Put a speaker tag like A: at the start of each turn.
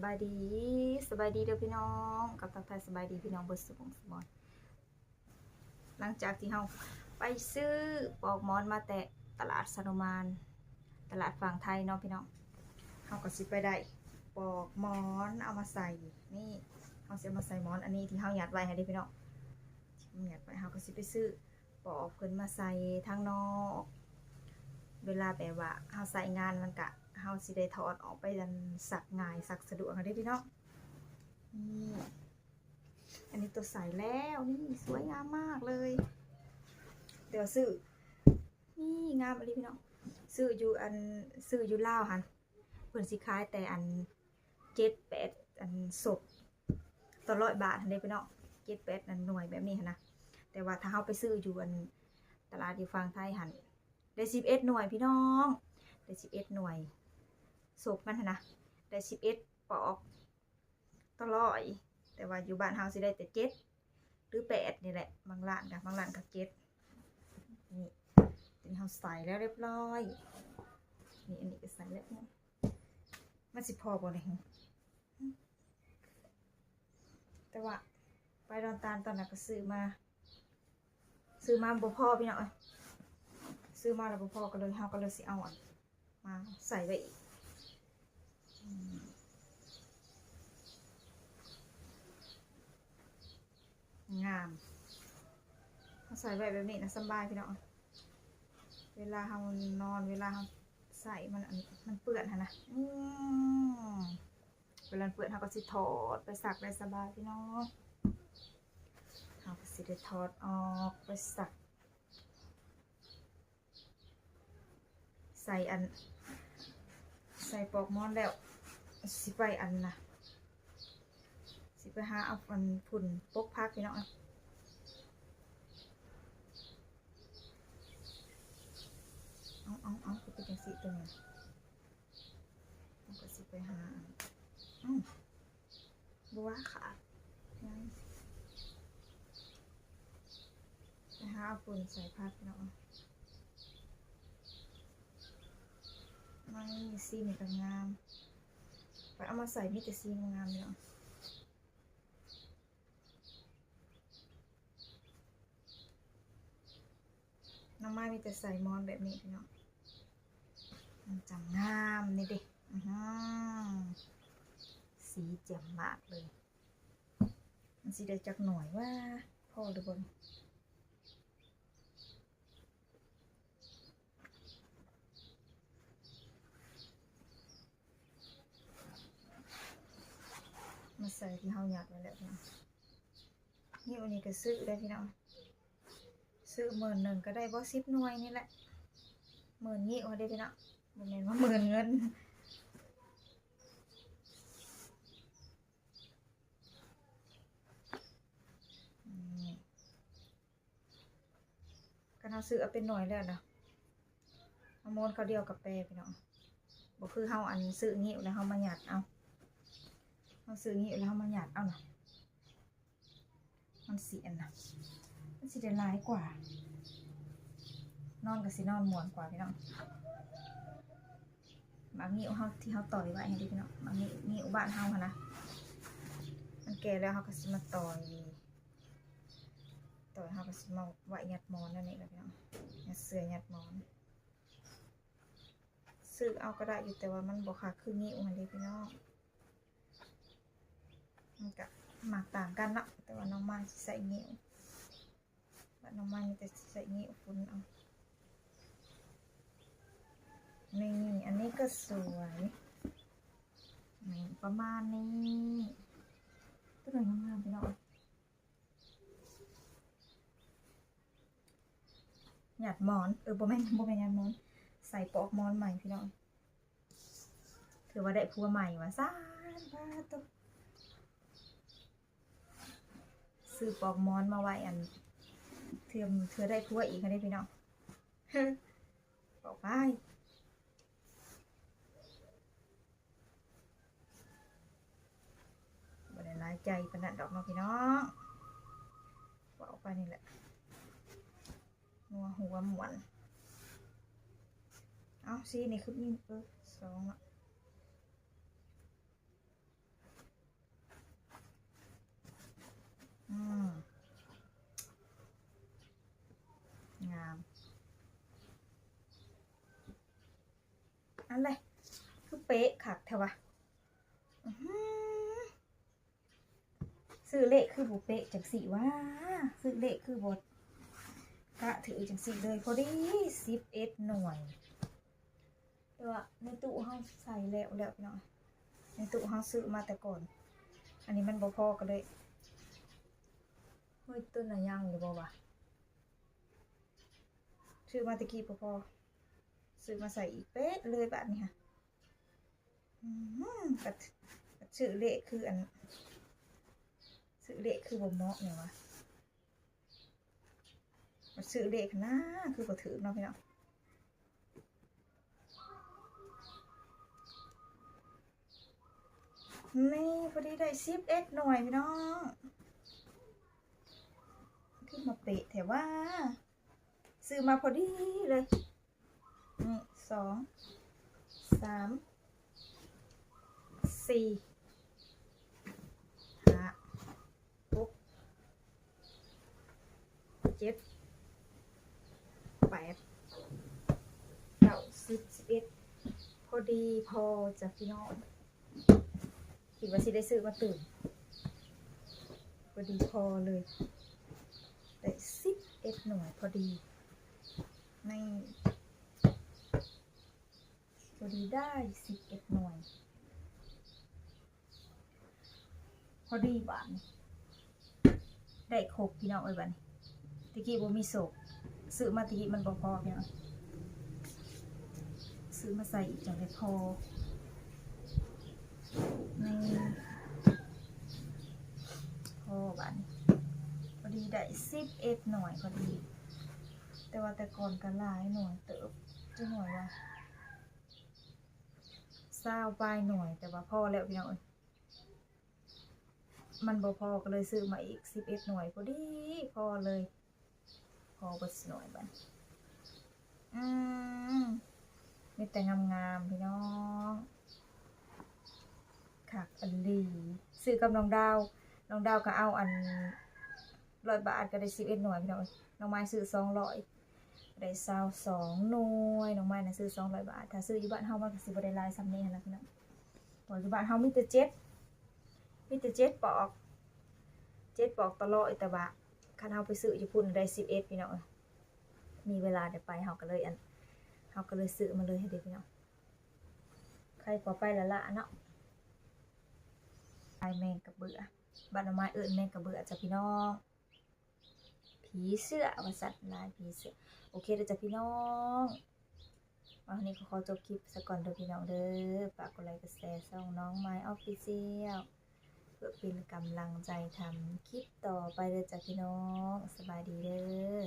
A: บายดีสบายดีเด้อพี่น้องกับทักทายสบายดีพี่น้องเบิร์ดสมองสมอนหลังจากที่เราไปซื้อปลอกหมอนมาแต่ตลาดสนมานตลาดฝั่งไทยเนาะพี่น้องเราก็สิไปได้ปลอกหมอนเอามาใส่นี่เราจะมาใส่หมอนอันนี้ที่เราหยัดไว้ให้ได้พี่น้องที่เราหยัดไว้เราก็สิไปซื้อปลอกเพิ่นมาใส่ทางนอกเวลาแบบว่าเราใส่งานมันกะเฮาสิได้ถอดออกไปดันสักง่ายสักสะดวกกันได้พี่น้องนี่อันนี้ตัวใส่แล้วนี่สวยงามมากเลยเดี๋ยวซื้อนี่งามอะไรพี่น้องซื้ออยู่ลาวหันเพิ่นสิขายแต่อัน7-8อันศพต่อ100 บาทหันได้พี่น้อง7-8อันหน่วยแบบนี้หันนะแต่ว่าถ้าเฮาไปซื้ออยู่อันตลาดอยู่ฝั่งไทยหันได้11 หน่วยพี่น้องได้11 หน่วยศพมันนะได้11 ปอกตลอดแต่ว่าอยู่บ้านเฮาสิได้แต่7 หรือ8นี่แหละบางร้านก็7นี่ทีนี้เฮาใส่แล้วเรียบร้อยนี่อันนี้ก็ใส่แล้วมันสิพอบ่เนี่ยแต่ว่าไปดอนตาลตอนนั้นก็ซื้อมาบ่พอพี่น้องซื้อมาแล้วบ่พอก็เลยเฮาก็เลยสิเอามาใส่ไว้อีกงามเขาใส่ไว้แบบนี้นะสบายพี่น้องเวลาเรานอนเวลาเราใส่มันเปื้อนนะเวลาเปื้อนเราก็สิถอดไปซักได้สบายพี่น้องเราก็สิได้ถอดออกไปซักใส่ปลอกหมอนแล้วสิไปสิไปหาเอาฝุ่นปกพักพี่น้องเอาคือเป็นจังสีตัวนี้มันก็สิไปหาบัวขาดไปหาเอาฝุ่นใส่พักพี่น้องมันมีสีนี่ก็งามไปเอามาใส่มีแต่สีงามเนาะน้องไม้มีแต่ใส่มอนแบบนี้พี่น้องมันจะงามนี่ดิสีแจ่มมากเลยมันสีได้จักหน่อยว่าพ่อหรือบนมาใส่ที่เฮาหยาดไว้แล้วพี่น้องนี่วันนี้ก็ซื้อได้พี่น้องซื้อ11,000ก็ได้บ่10 หน่วยนี่แหละ10,000งี้ว่าได้พี่น้องบ่แม่นว่า10,000เงินก็เราซื้อเอาเป็นหน่วยแล้วนะเอาโมนเขาเดียวกับแปรพี่น้องบ่คือเฮาซื้องี้แล้วเฮามาหยาดเอาเฮาซื้องี้แล้วเฮามาหยาดเอาน่ะมันสินะมันสิได้หลายกว่านอนก็สินอนม่วนกว่าพี่น้องบางงี้เฮาที่เฮาต่อยไว้ให้ดิพี่น้องบางงี้บ้านเฮาหั่นนะมันแก่แล้วเฮาก็สิมาต่อยเฮาก็สิมาไว้ยัดหมอนนั่นนี่แหละพี่น้องยัดเสื้อยัดหมอนซื้อเอาก็ได้อยู่แต่ว่ามันบ่คักคืองี้หั่นเด้พี่น้องมันก็หมากต่างกันเนาะแต่ว่าน้องมาสิใส่งี้ว่าน้องมามีแต่ใส่งี้ฝุ่นเอานี่อันนี้ก็สวยนี่ประมาณนี้ตัวหน่อยงามๆพี่น้องหยาดหมอนบ่แม่นหยาดหมอนใส่ปลอกหมอนใหม่พี่น้องถือว่าได้ผัวใหม่ว่ะซ่านป้าตุ๊ซื้อปลอกหมอนมาไว้เถื่อได้ผัวอีกค่ะได้พี่น้องบอกไปบ่ได้ร้ายใจปานนั้นดอกเนาะพี่น้องบอกไปนี่แหละหัวหมวนเอาสีนี่คือมี2 อืมงามอะไรคือเป๊ะคักแท้วะอื้อหือซื้อเลขคือบุเป๊ะจังสิวะซื้อเลขคือบดกะถือจังสิเลยพอดี11 หน่วยแต่ว่าในตู้เฮาใส่แล้วพี่น้องในตู้เฮาซื้อมาแต่ก่อนอันนี้มันบ่พอก็เลยเฮ้ยต้นน่ะยังอยู่บ่วะซื้อมาตะกี้บ่พอซื้อมาใส่อีกเป๊ะเลยแบบนี้ค่ะกัดซื้อเลขคืออันซื้อเลขคือบ่เหมาะเนี่ยวะมาซื้อเลขนะคือบ่ถือเนาะพี่น้องนี่พอดีได้11 หน่วยพี่น้องขึ้นมาเป๊ะแต่ว่าซื้อมาพอดีเลยนี่2 3 4 5 6 7 8 9 10 11พอดีพอจะพี่น้องคิดว่าสิได้ซื้อมาตื่นพอดีพอเลยได้11 หน่วยพอดีในพอดีได้11 หน่วยพอดีบาทได้ครบพี่น้องเอ้ยบัดนี้ตะกี้บ่มีโศกซื้อมาตะกี้มันบ่พอพี่น้องซื้อมาใส่อีกจังได้พอในพอบาทนี้พอดีได้11 หน่วยพอดีแต่ว่าแต่ก่อนก็หลายหน่วยเติบจะหน่วยว่า20 ปลายหน่วยแต่ว่าพอแล้วพี่น้องเอ้ยมันบ่พอก็เลยซื้อมาอีก11 หน่วยพอดีพอเลยพอเบิดหน่วยบัดมีแต่งามๆพี่น้องคักอันลีซื้อกับน้องดาวก็เอาอัน100 บาทก็ได้11 หน่วยพี่น้องน้องไม้ซื้อ200ได้22 หน่วยน้องไม้น่ะซื้อ200 บาทถ้าซื้ออยู่บ้านเฮามันก็สิบ่ได้หลายส่ำนี้หั่นล่ะพี่น้องเพราะอยู่บ้านเฮามีแต่7ปอกตลอดแต่ว่าคันเฮาไปซื้ออยู่พุ่นได้11พี่น้องมีเวลาได้ไปเฮาก็เลยซื้อมาเลยให้เด็กพี่น้องใครก็ไปละละเนาะไอแมงกระเบือบ้านน้องไม้เอิ้นแมงกระเบือจ้ะพี่น้องผีเสื้อว่าสัตว์ลายผีเสื้อโอเคเด้อจ้ะพี่น้องวันนี้ขอจบคลิปซะก่อนเด้อพี่น้องเด้อฝากกดไลค์กดแชร์ช่องน้องไม้ออฟฟิเชียลเพื่อเป็นกำลังใจทำคลิปต่อไปเด้อจ้ะพี่น้องสบายดีเด้อ